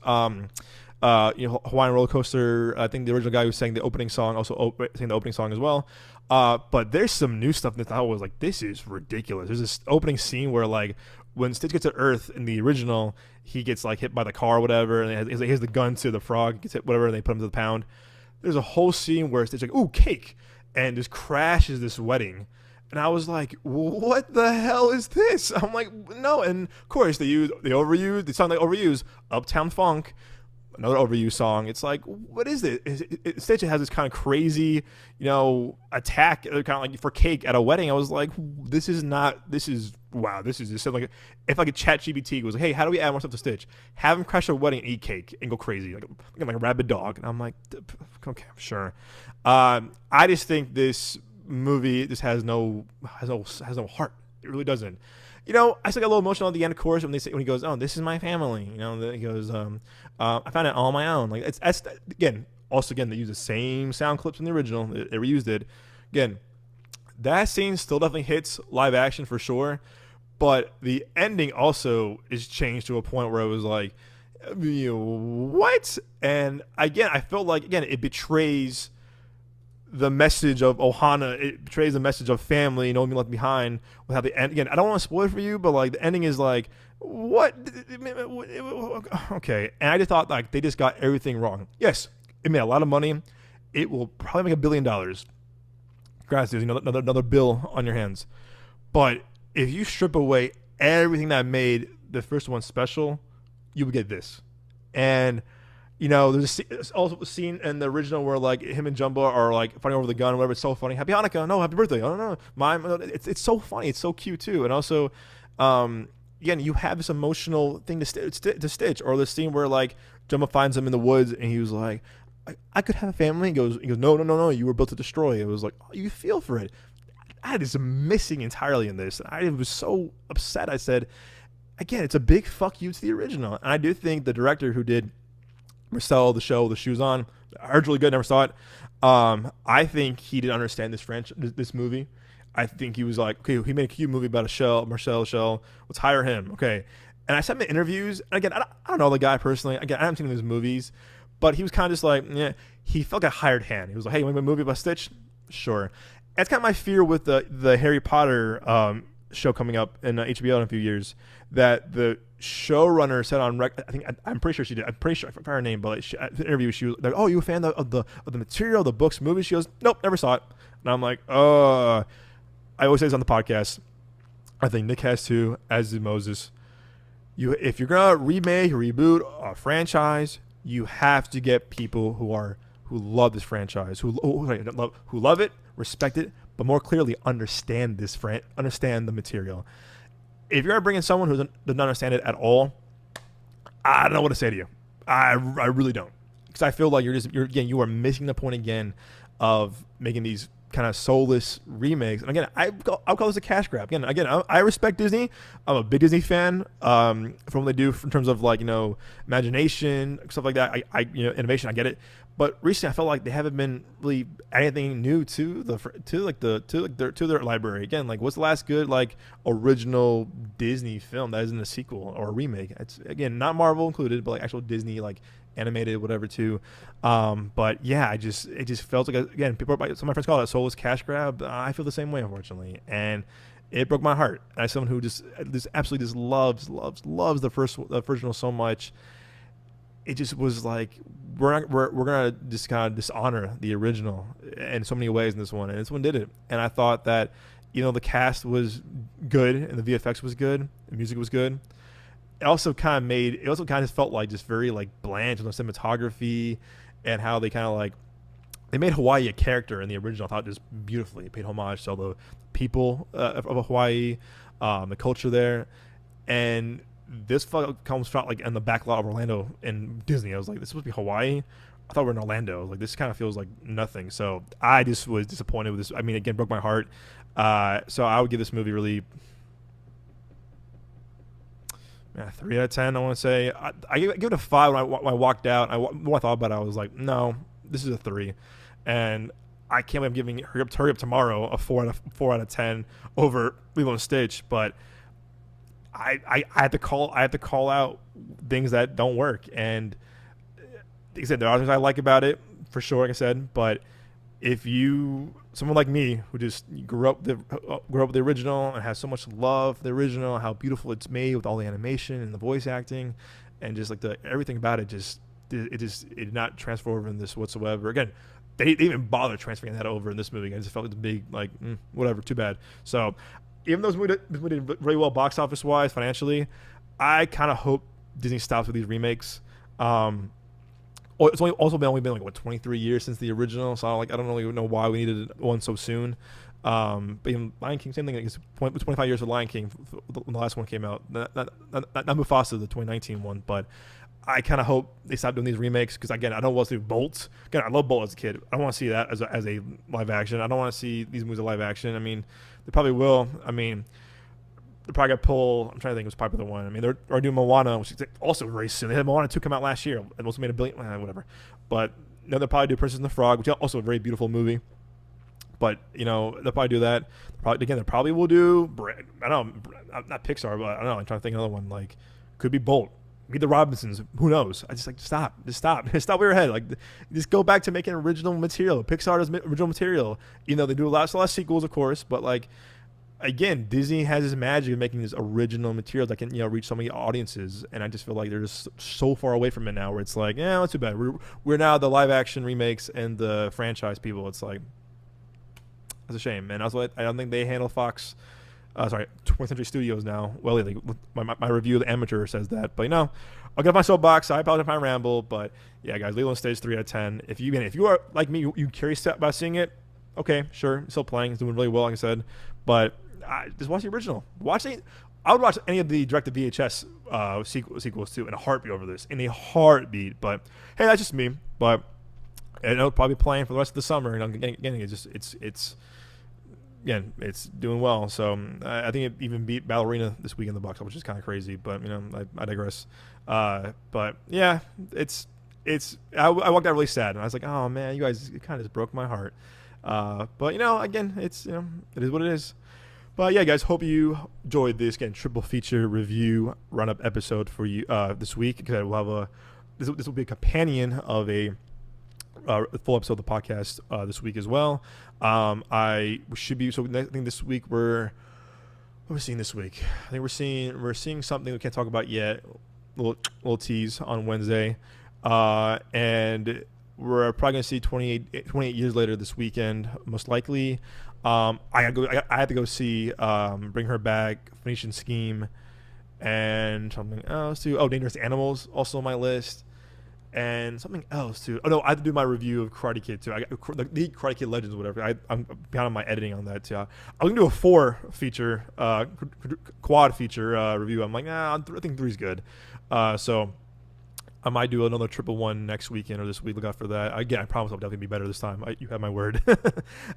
Speaker 1: Hawaiian Roller Coaster. I think the original guy who sang the opening song also sang the opening song as well. But there's some new stuff that I was like, this is ridiculous. There's this opening scene where, like, when Stitch gets to Earth in the original, he gets like hit by the car or whatever, and he has the gun to the frog, gets hit, whatever, and they put him to the pound. There's a whole scene where Stitch like, ooh, cake, and just crashes this wedding. And I was like, what the hell is this? I'm like, no. And of course, the song they overuse, Uptown Funk, another overused song. It's like, what is it? Stitch has this kind of crazy, attack, kind of like for cake at a wedding. I was like, wow, this is just like, if like a chat GPT was like, hey, how do we add more stuff to Stitch? Have him crash a wedding and eat cake and go crazy, like a rabid dog. And I'm like, okay, sure. I just think this movie just has no heart. It really doesn't. I still get a little emotional at the end, of course, when he goes, "Oh, this is my family." He goes, "I found it all on my own." Like that's again, they use the same sound clips in the original. They reused it. Again, that scene still definitely hits live action for sure, But the ending also is changed to a point where it was like, what? And again, I felt like, again, it betrays the message of Ohana. It betrays the message of family, no one being left behind. With how the end, again, I don't want to spoil it for you, but like the ending is like, what? Okay. And I just thought like they just got everything wrong. Yes, it made a lot of money. It will probably make $1 billion. Congrats, there's another bill on your hands. But if you strip away everything that made the first one special, you would get this. And there's also a scene in the original where like him and Jumbo are like fighting over the gun or whatever. It's so funny. Happy Hanukkah. No, happy birthday. Oh no, mine. It's so funny. It's so cute too. And also, again, you have this emotional thing to Stitch, or the scene where like Jumbo finds him in the woods and he was like, I could have a family. He goes, no. You were built to destroy. It was like, oh, you feel for it. That is missing entirely in this. I was so upset. I said, again, it's a big fuck you to the original. And I do think the director who did Marcel, the show, The Shoes On, I heard really good, never saw it. I think he didn't understand this movie. I think he was like, okay, he made a cute movie about Marcel Shell. Let's hire him. Okay. And I saw him in interviews. And again, I don't know the guy personally. Again, I haven't seen his movies. But he was kind of just like, yeah, he felt like a hired hand. He was like, hey, you want to make a movie about Stitch? Sure. That's kind of my fear with the Harry Potter show coming up in HBO in a few years, that the showrunner said on I'm pretty sure she did. I'm pretty sure I forgot her name, but like the interview she was like, "Oh, you a fan of the material, the books, movies?" She goes, "Nope, never saw it." And I'm like, I always say this on the podcast. I think Nick has too, as did Moses. If you're gonna remake or reboot a franchise, you have to get people who love this franchise, who love it, respect it, but more clearly understand understand the material. If you're bringing someone who doesn't understand it at all, I don't know what to say to you. I really don't, because I feel like you are missing the point again of making these kind of soulless remakes. And again, I'll call this a cash grab. Again, I respect Disney. I'm a big Disney fan from what they do in terms of like imagination, stuff like that. Innovation. I get it. But recently, I felt like they haven't been really anything new to their library. Again, like what's the last good like original Disney film that isn't a sequel or a remake? It's again not Marvel included, but like actual Disney like animated whatever too. But yeah, it just felt like, again, some of my friends call it a soulless cash grab. I feel the same way, unfortunately, and it broke my heart. As someone who just absolutely just loves the original so much, it just was like we're gonna just kind of dishonor the original in so many ways in this one, and this one did it. And I thought that the cast was good and the VFX was good, the music was good. It also kind of felt like just very like bland on the cinematography and how they kind of like they made Hawaii a character in the original. I thought just beautifully. It paid homage to all the people of Hawaii, the culture there, and this comes from like in the back lot of Orlando and Disney. I was like, this is supposed to be Hawaii. I thought we were in Orlando. I was like, this kind of feels like nothing. So I just was disappointed with this. I mean, again, broke my heart. So I would give this movie really 3 out of 10. I want to say I give it a 5 when I walked out. When I thought about it, I was like, no, this is a 3, and I can't believe I'm giving Hurry Up Tomorrow a 4 out of 10 over Lilo Stitch. But I had to call out things that don't work, and like I said, there are things I like about it for sure, like I said. But if someone like me who just grew up with the original and has so much love for the original, how beautiful it's made with all the animation and the voice acting, and just like everything about it, it did not transfer over in this whatsoever. Again, they didn't even bother transferring that over in this movie. I just felt like the big like whatever, too bad. So even though this movie did very well box office wise, financially, I kind of hope Disney stops with these remakes. It's only been like 23 years since the original, so I don't really know why we needed one so soon. But even Lion King, same thing. It's 25 years for Lion King when the last one came out. Not Mufasa, the 2019 one, but I kind of hope they stop doing these remakes, because again, I don't want to see Bolt. Again, I love Bolt as a kid. I don't want to see that as a live action. I don't want to see these movies as live action. I mean, they probably will. I mean, they're probably gonna pull. I'm trying to think of what's popular one. I mean, they're doing Moana, which is also very soon. They had Moana 2 come out last year. It also made $1 billion, whatever. But they'll probably do Princess and the Frog, which is also a very beautiful movie. But they'll probably do that. They probably will do. I don't know, not Pixar, but I don't know. I'm trying to think of another one. Like, could be Bolt, be the Robinsons. Who knows? I just stop, just stop with your head. Like, just go back to making original material. Pixar does original material. They do a lot of sequels, of course, but like, again, Disney has this magic of making this original material that can reach so many audiences, and I just feel like they're just so far away from it now. Where it's like, not too bad. We're now the live action remakes and the franchise people. It's like, that's a shame. And also, I don't think they handle 20th Century Studios now. Well, like, my review of The Amateur says that, but I'll get off my soapbox. I apologize if I ramble, but yeah, guys, Lilo Stitch 3 out of 10. If you are like me, you curious about seeing it, okay, sure, it's still playing, it's doing really well, like I said, but just watch the original. I would watch any of the direct to VHS sequels too in a heartbeat over this, But hey, that's just me. But it'll probably be playing for the rest of the summer, and again, it's doing well. So I think it even beat Ballerina this week in the box, which is kind of crazy. But I digress. But yeah, I walked out really sad, and I was like, oh man, you guys, it kind of just broke my heart. But again, it is what it is. But yeah, guys, hope you enjoyed this triple feature review Roundup episode for you this week, because I will have this will be a companion of a full episode of the podcast this week as well. I think this week what are we seeing this week? I think we're seeing something we can't talk about yet. Little tease on Wednesday, and we're probably gonna see 28 years later this weekend, most likely. I had to go see Bring Her Back, Phoenician Scheme, and something else too. Oh, Dangerous Animals also on my list. And something else too. Oh no, I have to do my review of Karate Kid too. I got the Karate Kid Legends, or whatever. I'm behind on my editing on that too. I'm gonna do a 4 feature, quad feature review. I'm like, I think 3's good. So I might do another triple one next weekend or this week. Look out for that. Again, I promise I'll definitely be better this time. You have my word.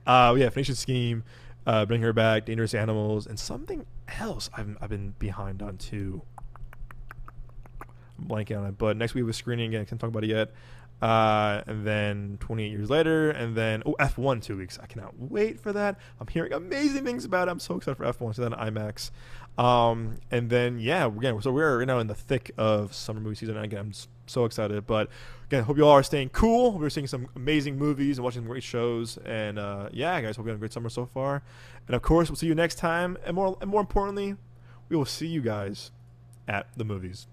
Speaker 1: Yeah, Phoenician Scheme, Bring Her Back, Dangerous Animals, and something else I've been behind on too. I'm blanking on it, but next week we're screening again. I can't talk about it yet. And then 28 years later, and then F1 2 weeks. I cannot wait for that. I'm hearing amazing things about it. I'm so excited for F1. So then IMAX. And then we're in the thick of summer movie season. And again, I'm so excited. But again, hope you all are staying cool. We're seeing some amazing movies and watching some great shows. And yeah, guys, hope you have a great summer so far. And of course, we'll see you next time. And more importantly, we will see you guys at the movies.